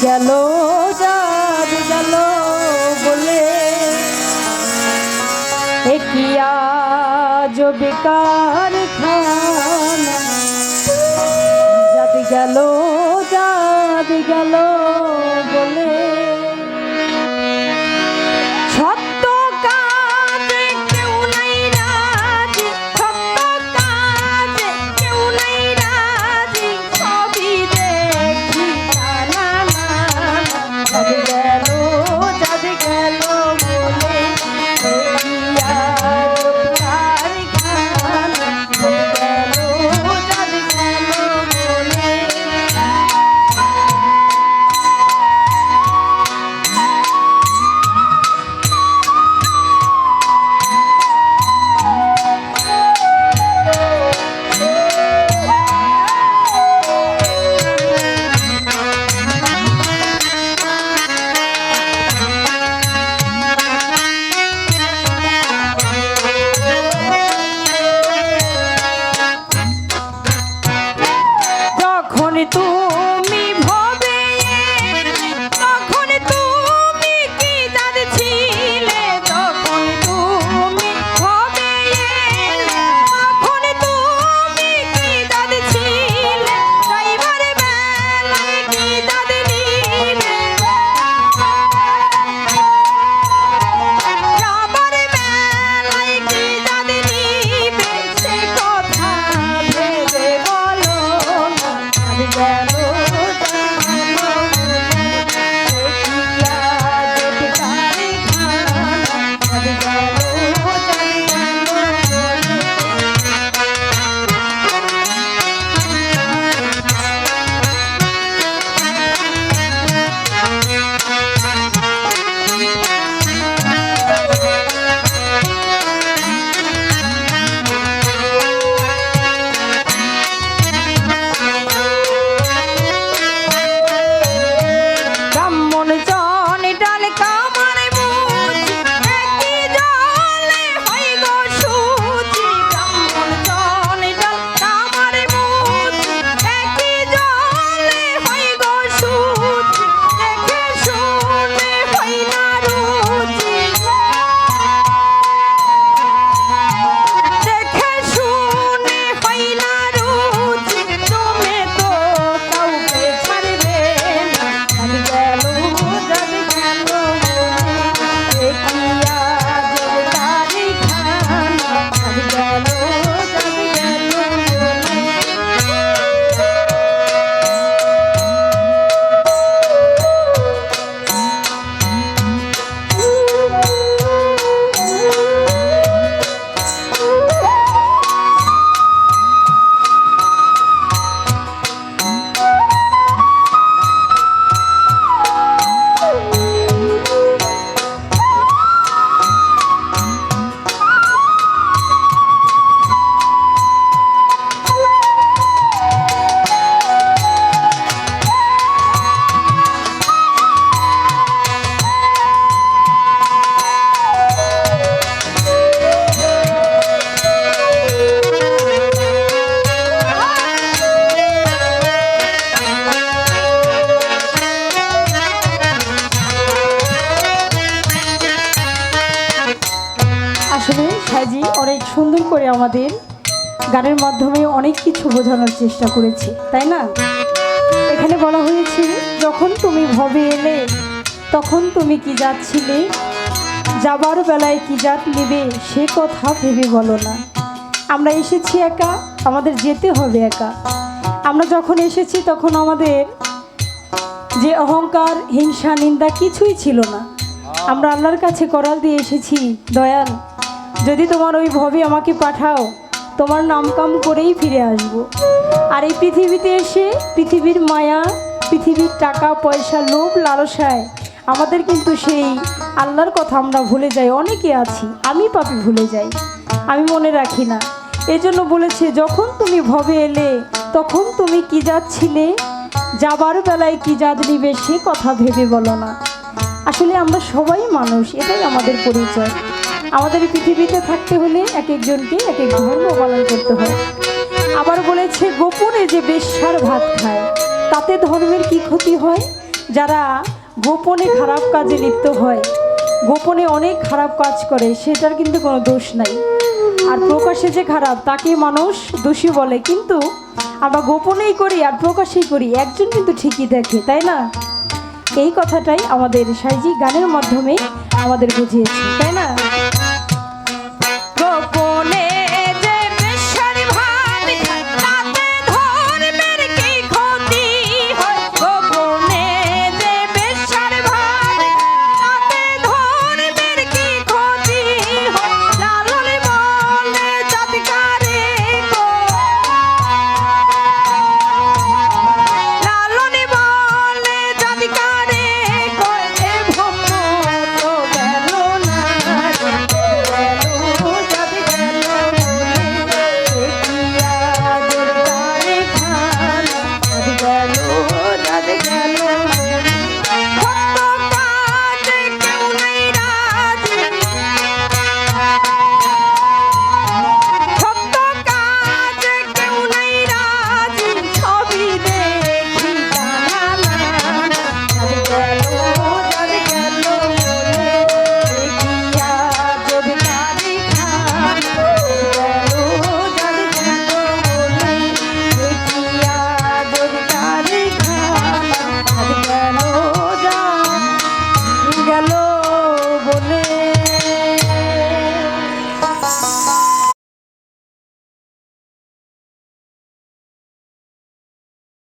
গেল জাদ গেল বলে একিয়া जो बेकार खाना जाद गलो बोले सत्य काजे केउ नाई राजी सत्य काजे केउ नाई राजी सभी देखी ना जाद गलो बोले তুমি ভবে তখন তুমি কি জানছিলে তখন তুমি ভবে তখন তুমি কি জানছিলে যাইবার বেলায় কি জানলিবে যাবার বেলায় কি জানলিবে সে কথা ভেবে বলো গেল আসলে সাজি অনেক সুন্দর করে আমাদের গানের মাধ্যমে অনেক কিছু বোঝানোর চেষ্টা করেছে, তাই না? এখানে বলা হয়েছে যখন তুমি ভবে এলে তখন তুমি কি যাচ্ছিলে যাবার বেলায় কি জাত নেবে সে কথা ভেবে বলো না। আমরা এসেছি একা, আমাদের যেতে হবে একা। আমরা যখন এসেছি তখন আমাদের যে অহংকার হিংসা নিন্দা কিছুই ছিল না। আমরা আল্লাহর কাছে করাল দিয়ে এসেছি, দয়াল যদি তোমার ওই ভবে আমাকে পাঠাও তোমার নাম কাম করেই ফিরে আসব। আর এই পৃথিবীতে এসে পৃথিবীর মায়া পৃথিবীর টাকা পয়সা লোভ লালসায় আমাদের কিন্তু সেই আল্লাহর কথা আমরা ভুলে যাই। অনেকে আছি, আমি পাপি ভুলে যাই, আমি মনে রাখি না। এজন্য বলেছে যখন তুমি ভবে এলে তখন তুমি কি যাচ্ছিলে যাবার বেলায় কি জাত নিবে সে কথা ভেবে বলো না। আসলে আমরা সবাই মানুষ, এটাই আমাদের পরিচয়। আমাদের পৃথিবীতে থাকতে হলে এক একজনকে এক এক ধর্ম পালন করতে হয়। আবার বলেছে গোপনে যে বেশ্যার ভাত খায় তাতে ধর্মের কি ক্ষতি হয়? যারা গোপনে খারাপ কাজে লিপ্ত হয়, গোপনে অনেক খারাপ কাজ করে, সেটার কিন্তু কোনো দোষ নাই। আর প্রকাশ্যে যে খারাপ তাকে মানুষ দোষী বলে, কিন্তু আমরা গোপনেই করি আর প্রকাশেই করি, একজন কিন্তু ঠিকই দেখে, তাই না? এই কথাটাই আমাদের সাইজি গানের মাধ্যমে আমাদের বুঝিয়েছে, তাই না?